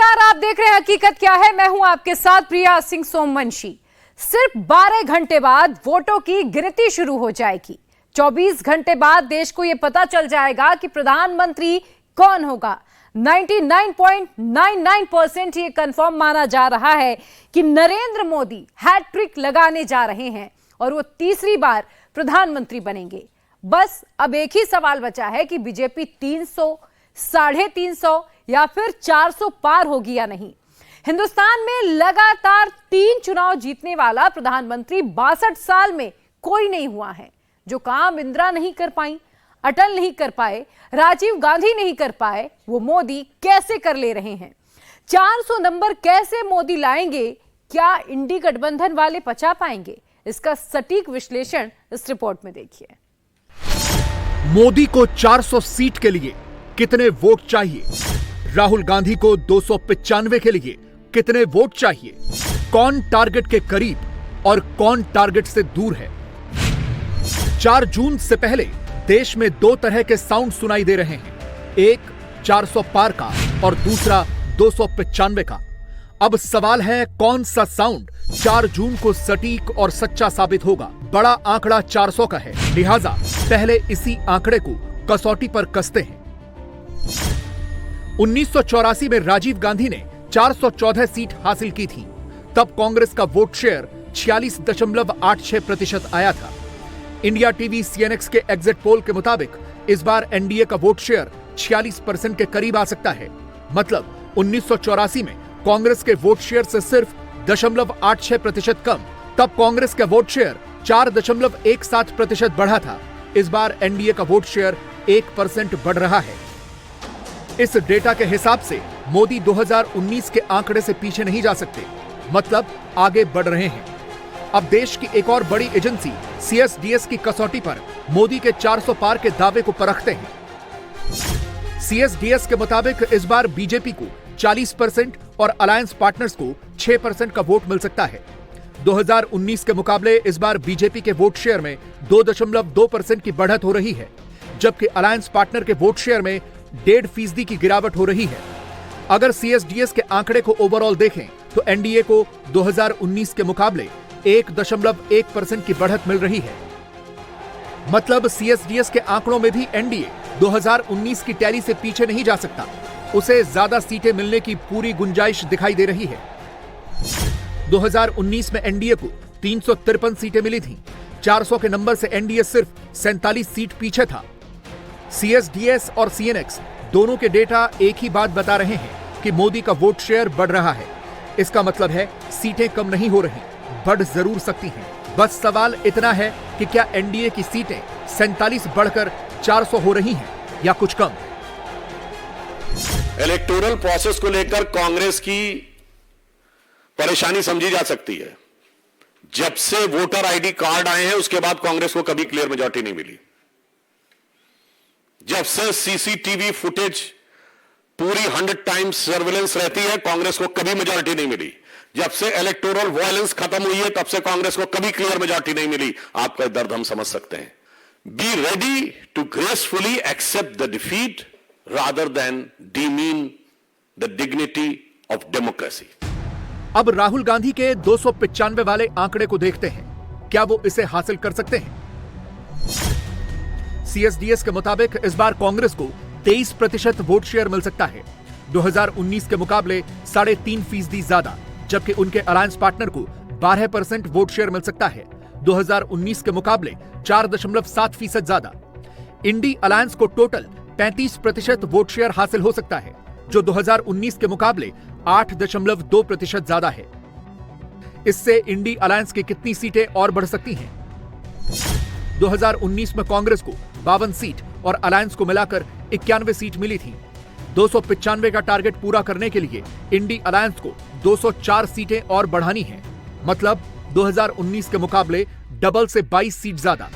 नमस्कार, आप देख रहे हैं हकीकत क्या है। मैं हूं आपके साथ प्रिया सिंह सोमवंशी। सिर्फ 12 घंटे बाद वोटों की गिनती शुरू हो जाएगी। 24 घंटे बाद देश को यह पता चल जाएगा कि प्रधानमंत्री कौन होगा। 99.99% ये कंफर्म माना जा रहा है कि नरेंद्र मोदी हैट्रिक लगाने जा रहे हैं और वो तीसरी बार प्रधानमंत्री बनेंगे। बस अब एक ही सवाल बचा है कि बीजेपी 300, 350 या फिर 400 पार होगी या नहीं। हिंदुस्तान में लगातार 3 चुनाव जीतने वाला प्रधानमंत्री 62 साल में कोई नहीं हुआ है। जो काम इंदिरा नहीं कर पाई, अटल नहीं कर पाए, राजीव गांधी नहीं कर पाए, वो मोदी कैसे कर ले रहे हैं। 400 नंबर कैसे मोदी लाएंगे? क्या इंडी गठबंधन वाले पचा पाएंगे? इसका सटीक विश्लेषण इस रिपोर्ट में देखिए। मोदी को 400 सीट के लिए कितने वोट चाहिए? राहुल गांधी को 295 के लिए कितने वोट चाहिए? कौन टारगेट के करीब और कौन टारगेट से दूर है? 4 जून से पहले देश में 2 तरह के साउंड सुनाई दे रहे हैं, एक 400 पार का और दूसरा 295 का। अब सवाल है कौन सा साउंड 4 जून को सटीक और सच्चा साबित होगा। बड़ा आंकड़ा 400 का है, लिहाजा पहले इसी आंकड़े को कसौटी पर कसते हैं। 1984 में राजीव गांधी ने 414 सीट हासिल की थी। तब कांग्रेस का वोट शेयर 46.86% आया था। इंडिया टीवी सीएनएक्स के एग्जिट पोल के मुताबिक इस बार एनडीए का वोट शेयर 46% के करीब आ सकता है। मतलब 1984 में कांग्रेस के वोट शेयर से सिर्फ 0.86% कम। तब कांग्रेस का वोट शेयर 4.17% बढ़ा था। इस बार एनडीए का वोट शेयर 1% बढ़ रहा है। इस डेटा के हिसाब से मोदी 2019 के आंकड़े से पीछे नहीं जा सकते, मतलब आगे बढ़ रहे हैं। अब देश की एक और बड़ी एजेंसी सीएसडीएस की कसौटी पर मोदी के 400 पार के दावे को परखते हैं। सीएसडीएस के मुताबिक इस बार बीजेपी को 40% और अलायंस पार्टनर्स को 6% का वोट मिल सकता है। 2019 के मुकाबले इस बार बीजेपी के वोट शेयर में 2.2% की बढ़त हो रही है, जबकि अलायंस पार्टनर के वोट शेयर में 1.5% की गिरावट हो रही है। अगर सीएसडीएस के आंकड़े को ओवरऑल देखें तो एनडीए को 2019 के मुकाबले 1.1% की बढ़त मिल रही है। मतलब सीएसडीएस के आंकड़ों में भी एनडीए 2019 की टैली से पीछे नहीं जा सकता। उसे ज्यादा सीटें मिलने की पूरी गुंजाइश दिखाई दे रही है। 2019 में एनडीए को 353 सीटें मिली थीं। 400 के नंबर से एनडीए सिर्फ 47 सीट पीछे था। सीएसडीएस और सीएनएक्स दोनों के डेटा एक ही बात बता रहे हैं कि मोदी का वोट शेयर बढ़ रहा है। इसका मतलब है सीटें कम नहीं हो रही, बढ़ जरूर सकती हैं। बस सवाल इतना है कि क्या एनडीए की सीटें 47 बढ़कर 400 हो रही हैं या कुछ कम। इलेक्टोरल प्रोसेस को लेकर कांग्रेस की परेशानी समझी जा सकती है। जब से वोटर आईडी कार्ड आए हैं उसके बाद कांग्रेस को कभी क्लियर मेजॉरिटी नहीं मिली। जब से सीसीटीवी फुटेज पूरी 100 टाइम्स सर्विलेंस रहती है, कांग्रेस को कभी मेजॉरिटी नहीं मिली। जब से इलेक्टोरल वायलेंस खत्म हुई है तब से कांग्रेस को कभी क्लियर मेजॉरिटी नहीं मिली। आपका दर्द हम समझ सकते हैं। Be ready to gracefully accept the defeat rather than demean the dignity of democracy. अब राहुल गांधी के 295 वाले आंकड़े को देखते हैं, क्या वो इसे हासिल कर सकते हैं? सीएसडीएस के मुताबिक इस बार कांग्रेस को 23% वोट शेयर मिल सकता है, 2019 के मुकाबले 3.5% ज्यादा, जबकि उनके अलायंस पार्टनर को 12% वोट शेयर मिल सकता है, 2019 के मुकाबले 4.7% ज्यादा। इंडी अलायंस को टोटल 35% वोट शेयर हासिल हो सकता है, जो 2019 के मुकाबले 8.2% ज्यादा है। इससे इंडी अलायंस की कितनी सीटें और बढ़ सकती हैं? 2019 में कांग्रेस को 52 सीट और अलायंस को मिलाकर 91 सीट मिली थी। 295 का टारगेट पूरा करने के लिए इंडी अलायंस को 204 सीटें और बढ़ानी है, मतलब 2019 के मुकाबले डबल से 22 सीट ज्यादा।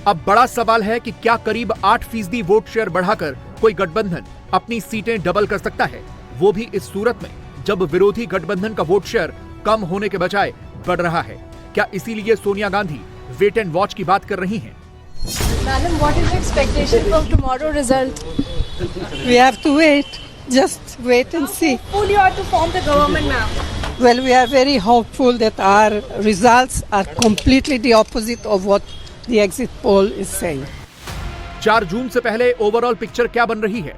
अब बड़ा सवाल है कि क्या करीब 8% वोट शेयर बढ़ाकर कोई गठबंधन अपनी सीटें डबल कर सकता है, वो भी इस सूरत में जब विरोधी गठबंधन का वोट शेयर कम होने के बजाय बढ़ रहा है। क्या इसीलिए Sonia Gandhi wait and watch की बात कर रही हैं? Madam, what is the expectation from tomorrow result? We have to wait. Just wait and see. Hopeful you are to form the government, ma'am. Well, we are very hopeful that our results are completely the opposite of what the exit poll is saying. 4 जून से पहले overall picture क्या बन रही है?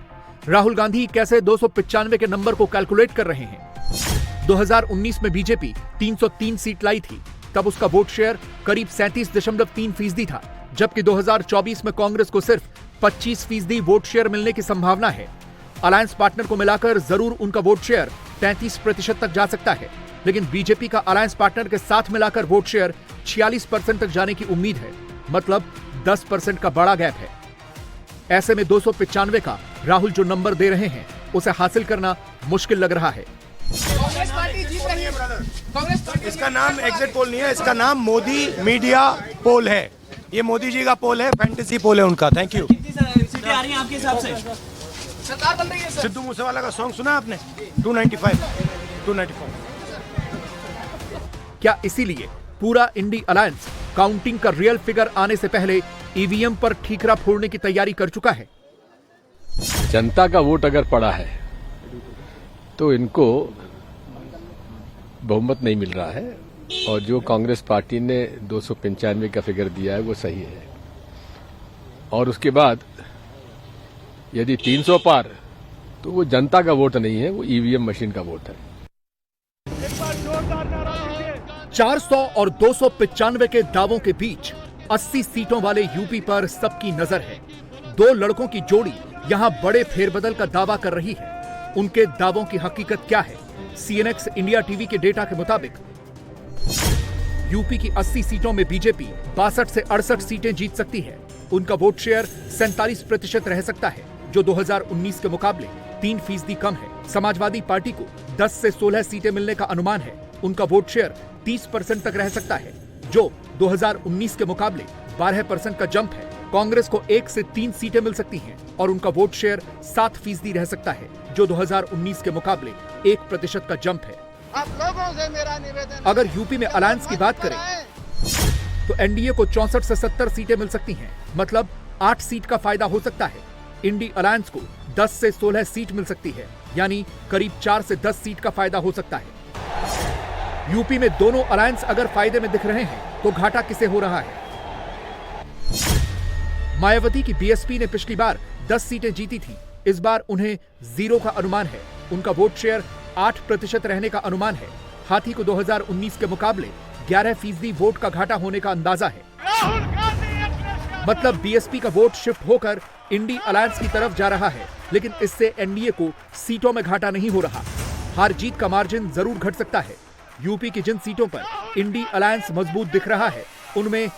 राहुल गांधी कैसे 295 के number को calculate कर रहे हैं? 2019 में बीजेपी 303 सीट लाई थी, तब उसका वोट शेयर करीब 37.3% था, जबकि 2024 में कांग्रेस को सिर्फ 25% वोट शेयर मिलने की संभावना है। अलायंस पार्टनर को मिलाकर जरूर उनका वोट शेयर 33% तक जा सकता है, लेकिन बीजेपी का अलायंस पार्टनर के साथ मिलाकर वोट शेयर 46% तक जाने की उम्मीद है, मतलब 10% का बड़ा गैप है। ऐसे में 295 का राहुल जो नंबर दे रहे हैं, उसे हासिल करना मुश्किल लग रहा है। कांग्रेस पार्टी जीत रही है ब्रदर। इसका नाम एग्जिट पोल नहीं है, इसका नाम मोदी मीडिया पोल है। ये मोदी जी का पोल है, फैंटेसी पोल है उनका। Thank you. सीटें आ रही हैं आपके हिसाब से? सरकार बन रही है। सिद्धू मूसेवाला का सॉन्ग सुना आपने? 294। क्या इसीलिए पूरा इंडी अलायंस काउंटिंग का रियल फिगर आने से पहले ईवीएम पर ठीकरा फोड़ने की तैयारी कर चुका है? जनता का वोट अगर पड़ा है तो इनको बहुमत नहीं मिल रहा है, और जो कांग्रेस पार्टी ने 295 का फिगर दिया है वो सही है। और उसके बाद यदि 300 पार, तो वो जनता का वोट नहीं है, वो ईवीएम मशीन का वोट है। 400 और 295 के दावों के बीच 80 सीटों वाले यूपी पर सबकी नजर है। 2 लड़कों की जोड़ी यहां बड़े फेरबदल का दावा कर रही है। उनके दावों की हकीकत क्या है? सीएनएक्स इंडिया टीवी के डेटा के मुताबिक यूपी की 80 सीटों में बीजेपी 62 से 68 सीटें जीत सकती है। उनका वोट शेयर 47% रह सकता है, जो 2019 के मुकाबले 3% कम है। समाजवादी पार्टी को 10 से 16 सीटें मिलने का अनुमान है। उनका वोट शेयर 30% तक रह सकता है, जो 2019 के मुकाबले 12% का जंप है। कांग्रेस को 1 से 3 सीटें मिल सकती हैं और उनका वोट शेयर 7% रह सकता है, जो 2019 के मुकाबले 1% का जंप है। आप लोगों से मेरा निवेदन, अगर यूपी में अलायंस की बात करें तो एनडीए को 64 से 70 सीटें मिल सकती हैं, मतलब 8 सीट का फायदा हो सकता है। इंडी अलायंस को 10 से 16 सीट मिल सकती है, यानी करीब 4 से 10 सीट का फायदा हो सकता है। यूपी में दोनों अलायंस अगर फायदे में दिख रहे हैं तो घाटा किसे हो रहा है? मायावती की बीएसपी ने पिछली बार 10 सीटें जीती थी, इस बार उन्हें 0 का अनुमान है। उनका वोट शेयर 8% रहने का अनुमान है। हाथी को 2019 के मुकाबले 11% वोट का घाटा होने का अंदाजा है। मतलब बीएसपी का वोट शिफ्ट होकर इंडी अलायंस की तरफ जा रहा है, लेकिन इससे एनडीए को सीटों में घाटा नहीं हो रहा। हार जीत का मार्जिन जरूर घट सकता है। यूपी की जिन सीटों पर इंडी अलायंस मजबूत दिख रहा है, उनमें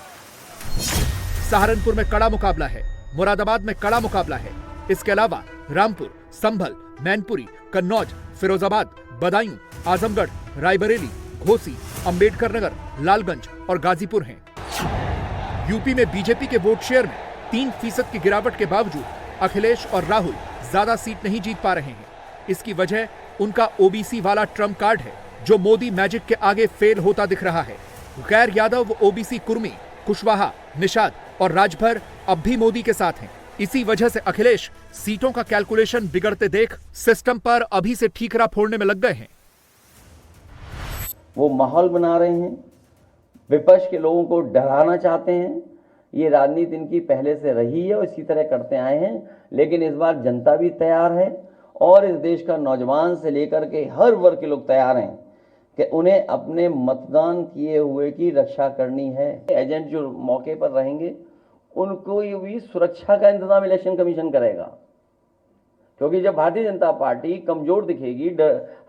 सहारनपुर में कड़ा मुकाबला है, मुरादाबाद में कड़ा मुकाबला है। इसके अलावा रामपुर, संभल, मैनपुरी, कन्नौज, फिरोजाबाद, बदायूं, आजमगढ़, रायबरेली, घोसी, अंबेडकर नगर, लालगंज और गाजीपुर हैं। यूपी में बीजेपी के वोट शेयर में 3% की गिरावट के बावजूद अखिलेश और राहुल ज्यादा सीट नहीं जीत पा रहे हैं। इसकी वजह उनका ओबीसी वाला ट्रम्प कार्ड है, जो मोदी मैजिक के आगे फेल होता दिख रहा है। गैर यादव, ओबीसी कुर्मी, कुशवाहा, निषाद और राजभर अब भी मोदी के साथ हैं। इसी वजह से अखिलेश सीटों का कैलकुलेशन बिगड़ते देख सिस्टम पर अभी से ठीकरा फोड़ने में लग गए हैं। वो माहौल बना रहे हैं, विपक्ष के लोगों को डराना चाहते हैं। ये राजनीति इनकी पहले से रही है और इसी तरह करते आए हैं, लेकिन इस बार जनता भी तैयार है और इस देश का नौजवान से लेकर के हर वर्ग के लोग तैयार हैं कि उन्हें अपने मतदान किए हुए की रक्षा करनी है। एजेंट जो मौके पर रहेंगे उनको भी सुरक्षा का इंतजाम इलेक्शन कमीशन करेगा, क्योंकि जब भारतीय जनता पार्टी कमजोर दिखेगी,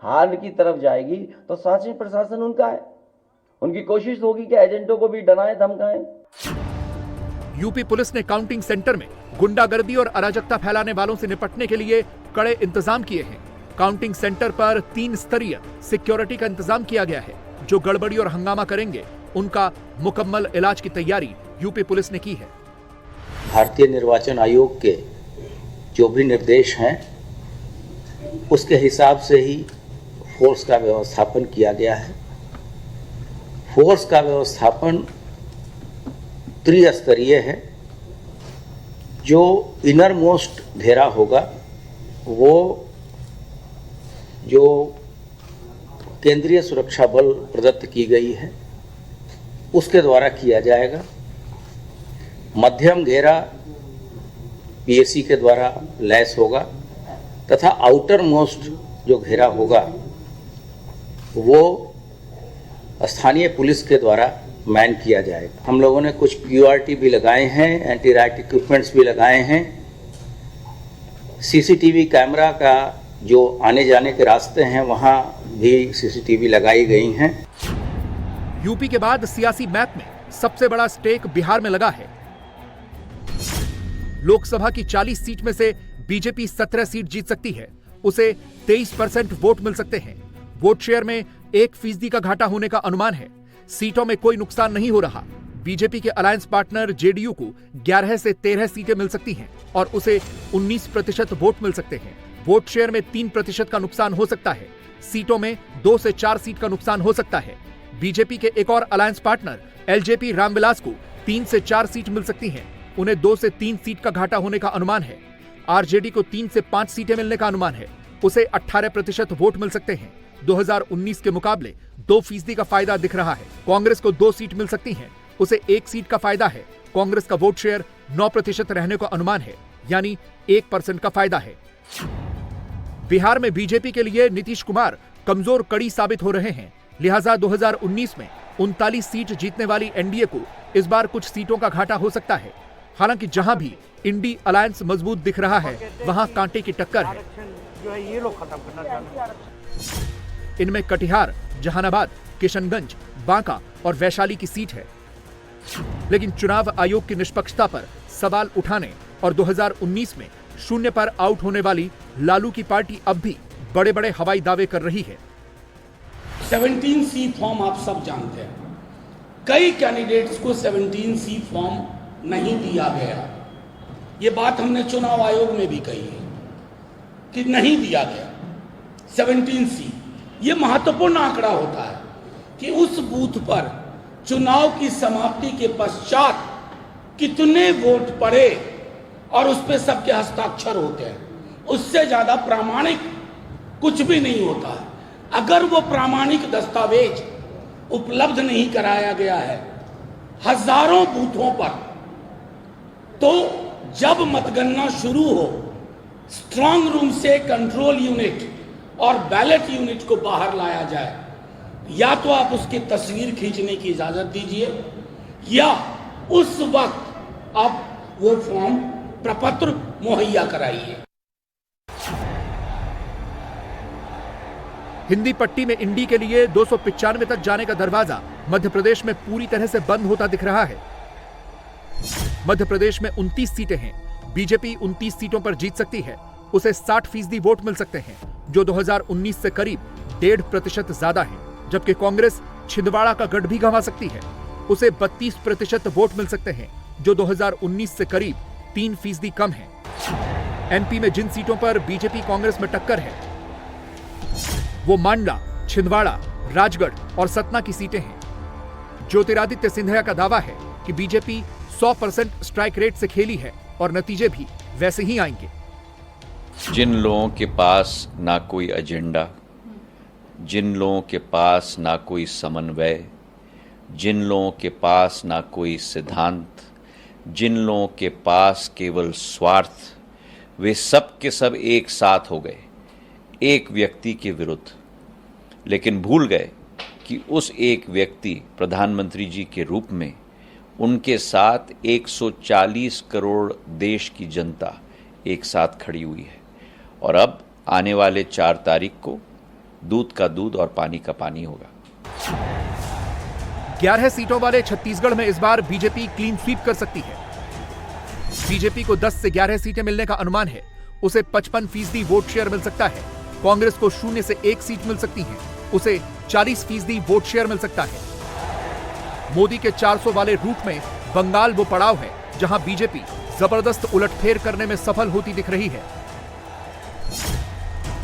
हार की तरफ जाएगी, तो शासन प्रशासन उनका है। उनकी कोशिश होगी कि एजेंटों को भी डराएं धमकाएं। यूपी पुलिस ने काउंटिंग सेंटर में गुंडागर्दी और अराजकता फैलाने वालों से निपटने के लिए कड़े इंतजाम किए हैं। काउंटिंग सेंटर पर 3 स्तरीय सिक्योरिटी का इंतजाम किया गया है। जो गड़बड़ी और हंगामा करेंगे, उनका मुकम्मल इलाज की तैयारी यूपी पुलिस ने की है। भारतीय निर्वाचन आयोग के जो भी निर्देश हैं, उसके हिसाब से ही फोर्स का व्यवस्थापन किया गया है। फोर्स का व्यवस्थापन त्रिस्तरीय है। जो इनर मोस्ट घेरा होगा वो जो केंद्रीय सुरक्षा बल प्रदत्त की गई है उसके द्वारा किया जाएगा। मध्यम घेरा पीएसी के द्वारा लैस होगा तथा आउटर मोस्ट जो घेरा होगा वो स्थानीय पुलिस के द्वारा मैन किया जाएगा। हम लोगों ने कुछ क्यूआरटी भी लगाए हैं, एंटी राइट इक्विपमेंट्स भी लगाए हैं। सीसीटीवी कैमरा का जो आने जाने के रास्ते हैं वहां भी सीसीटीवी लगाई गई हैं। यूपी के बाद सियासी मैप में सबसे बड़ा स्टेक बिहार में लगा है। लोकसभा की 40 सीट में से बीजेपी 17 सीट जीत सकती है। उसे 23% वोट मिल सकते हैं। वोट शेयर में 1% का घाटा होने का अनुमान है। सीटों में कोई नुकसान नहीं हो रहा। बीजेपी के अलायंस पार्टनर जेडीयू को 11 से 13 सीटें मिल सकती हैं और उसे 19% वोट मिल सकते हैं। वोट शेयर में 3% का नुकसान हो सकता है। सीटों में 2 से 4 सीट का नुकसान हो सकता है। बीजेपी के एक और अलायंस पार्टनर एलजेपी रामविलास को 3 से 4 सीट मिल सकती हैं। उन्हें 2 से 3 सीट का घाटा होने का अनुमान है। आरजेडी को 3 से 5 सीटें मिलने का अनुमान है। उसे 18% वोट मिल सकते हैं। 2019 के मुकाबले 2% का फायदा दिख रहा है। कांग्रेस को 2 सीट मिल सकती हैं। उसे 1 सीट का फायदा है। कांग्रेस का वोट शेयर 9% रहने का अनुमान है, यानी 1% का फायदा है। बिहार में बीजेपी के लिए नीतीश कुमार कमजोर कड़ी साबित हो रहे हैं। लिहाजा 2019 में 39 सीट जीतने वाली एनडीए को इस बार कुछ सीटों का घाटा हो सकता है। हालांकि जहां भी इंडी अलायंस मजबूत दिख रहा है वहां कांटे की टक्कर है। इनमें कटिहार, जहानाबाद, किशनगंज, बांका और वैशाली की सीट है। लेकिन चुनाव आयोग की निष्पक्षता पर सवाल उठाने और 2019 में 0 पर आउट होने वाली लालू की पार्टी अब भी बड़े बड़े हवाई दावे कर रही है। 17C फॉर्म आप सब जानते हैं। कई कैंडिडेट्स को 17C फॉर्म नहीं दिया गया। ये बात हमने चुनाव आयोग में भी कही है कि नहीं दिया गया 17C। ये महत्वपूर्ण आंकड़ा होता है कि उस बूथ पर चुनाव की समाप्ति के पश्चात कितने वोट पड़े और उस पर सबके हस्ताक्षर होते हैं। उससे ज्यादा प्रामाणिक कुछ भी नहीं होता है। अगर वो प्रामाणिक दस्तावेज उपलब्ध नहीं कराया गया है हजारों बूथों पर, तो जब मतगणना शुरू हो स्ट्रांग रूम से कंट्रोल यूनिट और बैलेट यूनिट को बाहर लाया जाए। या तो आप उसकी तस्वीर खींचने की इजाजत दीजिए या उस वक्त आप वो फॉर्म प्रपत्र मुहैया कराइए। हिंदी पट्टी में इंडी के लिए 295 तक जाने का दरवाजा मध्य प्रदेश में पूरी तरह से बंद होता दिख रहा है। मध्य प्रदेश में 29 सीटें हैं। बीजेपी 29 सीटों पर जीत सकती है। उसे 60% वोट मिल सकते हैं, जो 2019 से करीब 1.5% ज्यादा है। जबकि कांग्रेस छिंदवाड़ा का गढ़ भी गंवा सकती है। उसे 32% वोट मिल सकते हैं, जो 2019 से करीब 3% कम है। एमपी में जिन सीटों पर बीजेपी कांग्रेस में टक्कर है वो मांडला, छिंदवाड़ा, राजगढ़ और सतना की सीटें हैं। ज्योतिरादित्य सिंधिया का दावा है कि बीजेपी 100% स्ट्राइक रेट से खेली है और नतीजे भी वैसे ही आएंगे। जिन लोगों के पास ना कोई एजेंडा, जिन लोगों के पास ना कोई समन्वय, जिन लोगों के पास ना कोई सिद्धांत, जिन लोगों के पास केवल स्वार्थ, वे सब के सब एक साथ हो गए एक व्यक्ति के विरुद्ध। लेकिन भूल गए कि उस एक व्यक्ति प्रधानमंत्री जी के रूप में उनके साथ 140 करोड़ देश की जनता एक साथ खड़ी हुई है। और अब आने वाले 4 तारीख को दूध का दूध और पानी का पानी होगा। 11 सीटों वाले छत्तीसगढ़ में इस बार बीजेपी क्लीन स्वीप कर सकती है। बीजेपी को 10 से 11 सीटें मिलने का अनुमान है। उसे 55% वोट शेयर मिल सकता है। कांग्रेस को 0 से 1 सीट मिल सकती है। उसे 40% वोट शेयर मिल सकता है। मोदी के 400 वाले रूट में बंगाल वो पड़ाव है जहां बीजेपी जबरदस्त उलटफेर करने में सफल होती दिख रही है।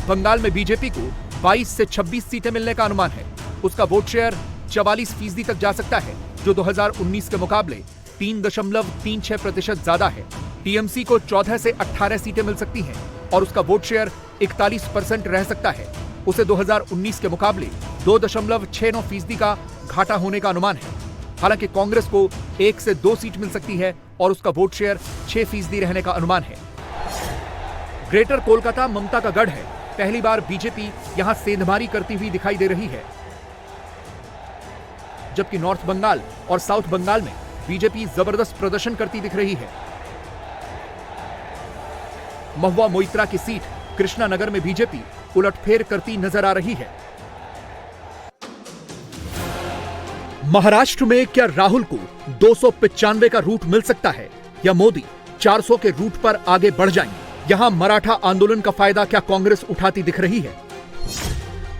बंगाल में बीजेपी को 22 से 26 सीटें मिलने का अनुमान है। उसका वोट शेयर 44% तक जा सकता है, जो 2019 के मुकाबले 3.36% ज्यादा है। टीएमसी को 14 से 18 सीटें मिल सकती हैं और उसका वोट शेयर 41% रह सकता है। उसे 2019 के मुकाबले 2.69% का घाटा होने का अनुमान है। हालांकि कांग्रेस को 1 से 2 सीट मिल सकती है और उसका वोट शेयर 6% रहने का अनुमान है। ग्रेटर कोलकाता ममता का गढ़ है। पहली बार बीजेपी यहां सेंधमारी करती हुई दिखाई दे रही है, जबकि नॉर्थ बंगाल और साउथ बंगाल में बीजेपी जबरदस्त प्रदर्शन करती दिख रही है। महुआ मोइत्रा की सीट कृष्णानगर में बीजेपी उलटफेर करती नजर आ रही है। महाराष्ट्र में क्या राहुल को 295 का रूट मिल सकता है या मोदी 400 के रूट पर आगे बढ़ जाएंगे? यहां मराठा आंदोलन का फायदा क्या कांग्रेस उठाती दिख रही है?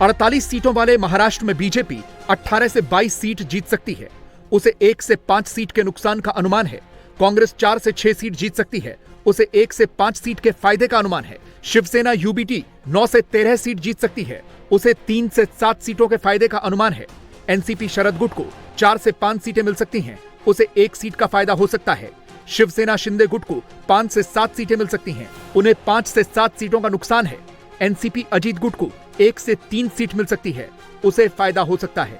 48 सीटों वाले महाराष्ट्र में बीजेपी 18 से 22 सीट जीत सकती है। उसे 1 से 5 सीट के नुकसान का अनुमान है। कांग्रेस 4 से 6 सीट जीत सकती है। उसे 1 से 5 सीट के फायदे का अनुमान है। शिवसेना यूबीटी 9 से 13 सीट जीत सकती है। उसे 3 से 7 सीटों के फायदे का अनुमान है। एनसीपी शरद गुट को 4 से 5 सीटें मिल सकती हैं। उसे 1 सीट का फायदा हो सकता है। शिवसेना शिंदे गुट को 5 से 7 सीटें मिल सकती हैं। उन्हें 5 से 7 सीटों का नुकसान है। एनसीपी अजीत गुट को 1 से 3 सीट मिल सकती है। उसे फायदा हो सकता है।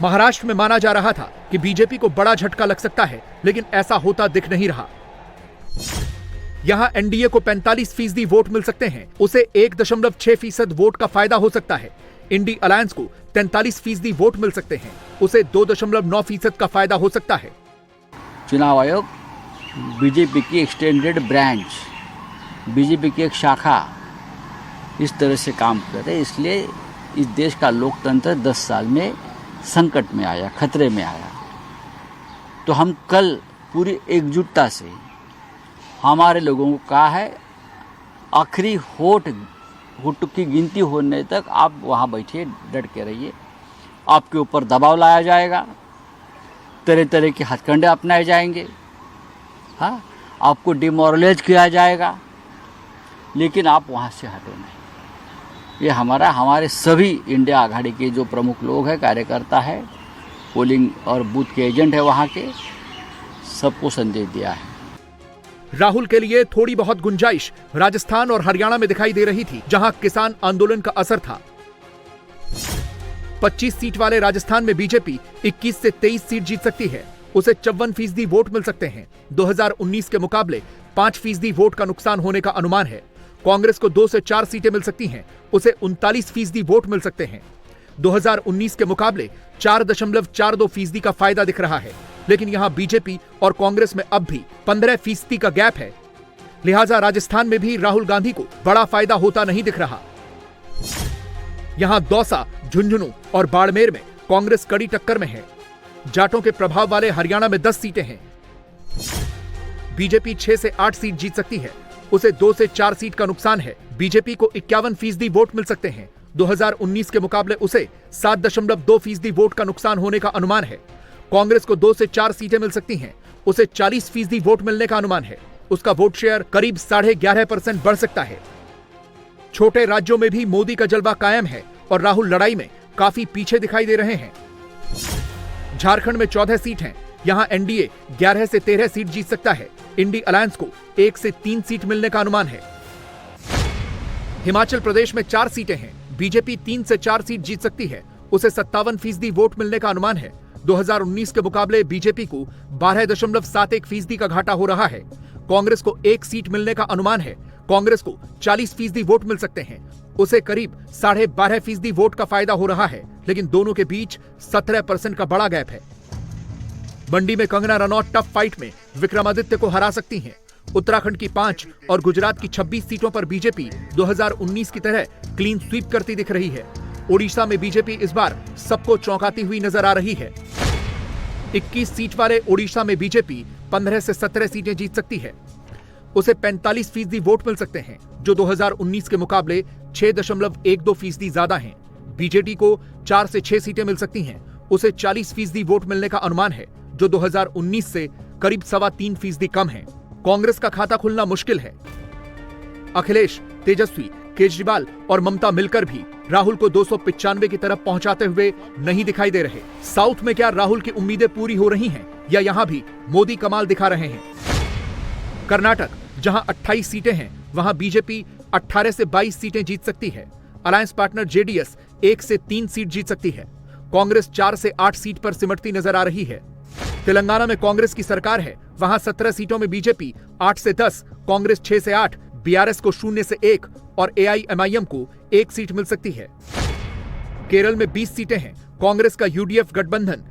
महाराष्ट्र में माना जा रहा था कि बीजेपी को बड़ा झटका लग सकता है, लेकिन ऐसा होता दिख नहीं रहा। यहां एनडीए को 45% वोट मिल सकते हैं। उसे 1.6% वोट का फायदा हो सकता है। इंडी अलायंस को 43% वोट मिल सकते हैं। उसे 2.9% का फायदा हो सकता है। चुनाव आयोग बीजेपी की एक्सटेंडेड ब्रांच, बीजेपी की एक शाखा इस तरह से काम कर रहे, इसलिए इस देश का लोकतंत्र 10 साल में संकट में आया, खतरे में आया। तो हम कल पूरी एकजुटता से हमारे लोगों को कहा है, आखिरी होठ की गिनती होने तक आप वहाँ बैठिए, डट के रहिए। आपके ऊपर दबाव लाया जाएगा, तरह तरह के हथकंडे अपनाए जाएंगे, हाँ, आपको डिमोरलाइज किया जाएगा, लेकिन आप वहाँ से हटो नहीं। ये हमारे सभी इंडिया आघाड़ी के जो प्रमुख लोग हैं, कार्यकर्ता है, पोलिंग और बूथ के एजेंट है, वहाँ के सबको संदेश दिया है। राहुल के लिए थोड़ी बहुत गुंजाइश राजस्थान और हरियाणा में दिखाई दे रही थी, जहां किसान आंदोलन का असर था। 25 सीट वाले राजस्थान में बीजेपी 21 से 23 सीट जीत सकती है। उसे 54% वोट मिल सकते हैं। 2019 के मुकाबले 5% वोट का नुकसान होने का अनुमान है। कांग्रेस को 2 से 4 सीटें मिल सकती हैं। उसे 39% वोट मिल सकते हैं। 2019 के मुकाबले 4.42% का फायदा दिख रहा है, लेकिन यहां बीजेपी और कांग्रेस में अब भी 15% का गैप है। लिहाजा राजस्थान में भी राहुल गांधी को बड़ा फायदा होता नहीं दिख रहा। यहां दौसा, झुंझुनू और बाड़मेर में कांग्रेस कड़ी टक्कर में है। जाटों के प्रभाव वाले हरियाणा में 10 सीटें हैं। बीजेपी 6 से 8 सीट जीत सकती है। उसे 2 से 4 सीट का नुकसान है। बीजेपी को 51% वोट मिल सकते हैं। 2019 के मुकाबले उसे 7.2% वोट का नुकसान होने का अनुमान है। कांग्रेस को 2 से 4 सीटें मिल सकती हैं। उसे 40% वोट मिलने का अनुमान है। उसका वोट शेयर करीब 11.5% बढ़ सकता है। छोटे राज्यों में भी मोदी का जलवा कायम है और राहुल लड़ाई में काफी पीछे दिखाई दे रहे हैं। झारखंड में 14 सीट हैं। यहां एनडीए 11 से 13 सीट जीत सकता है। इंडी अलायंस को 1 से 3 सीट मिलने का अनुमान है। हिमाचल प्रदेश में 4 सीटें हैं। बीजेपी 3 से 4 सीट जीत सकती है। उसे 57% वोट मिलने का अनुमान है। 2019 के मुकाबले बीजेपी को 12.71% का घाटा हो रहा है। कांग्रेस को 1 सीट मिलने का अनुमान है। कांग्रेस को 40% वोट मिल सकते हैं। उसे करीब 12.5% वोट का फायदा हो रहा है, लेकिन दोनों के बीच 17% का बड़ा गैप है। मंडी में कंगना रनौत टफ फाइट में विक्रमादित्य को हरा सकती हैं। उत्तराखंड की 5 और गुजरात की 26 सीटों पर बीजेपी 2019 की तरह क्लीन स्वीप करती दिख रही है। ओडिशा में बीजेपी इस बार सबको चौंकाती हुई नजर आ रही है। 21 सीट वाले ओडिशा में बीजेपी 15 से 17 सीटें जीत सकती है। उसे 45% वोट मिल सकते हैं, जो 2019 के मुकाबले 6.12% ज्यादा हैं। बीजेडी को 4 से 6 सीटें मिल सकती हैं। उसे 40% वोट मिलने का अनुमान है, जो 2019 से करीब 3.25% कम है। कांग्रेस का खाता खुलना मुश्किल है। अखिलेश, तेजस्वी, केजरीवाल और ममता मिलकर भी राहुल को 295 की तरफ पहुंचाते हुए नहीं दिखाई दे रहे। साउथ में क्या राहुल की उम्मीदें पूरी हो रही हैं या यहां भी मोदी कमाल दिखा रहे हैं? कर्नाटक, जहां 28 सीटें हैं, वहां बीजेपी 18 से 22 सीटें जीत सकती है। अलायंस पार्टनर जेडीएस 1 से 3 सीट जीत सकती है। कांग्रेस 4 से 8 सीट पर सिमटती नजर आ रही है। तेलंगाना में कांग्रेस की सरकार है, वहां 17 सीटों में बीजेपी 8 से 10, कांग्रेस 6 से 8, बीआरएस को 0 से 1 और एआईएमआईएम को 1 सीट मिल सकती है। केरल में 20 सीटें हैं, कांग्रेस का यूडीएफ गठबंधन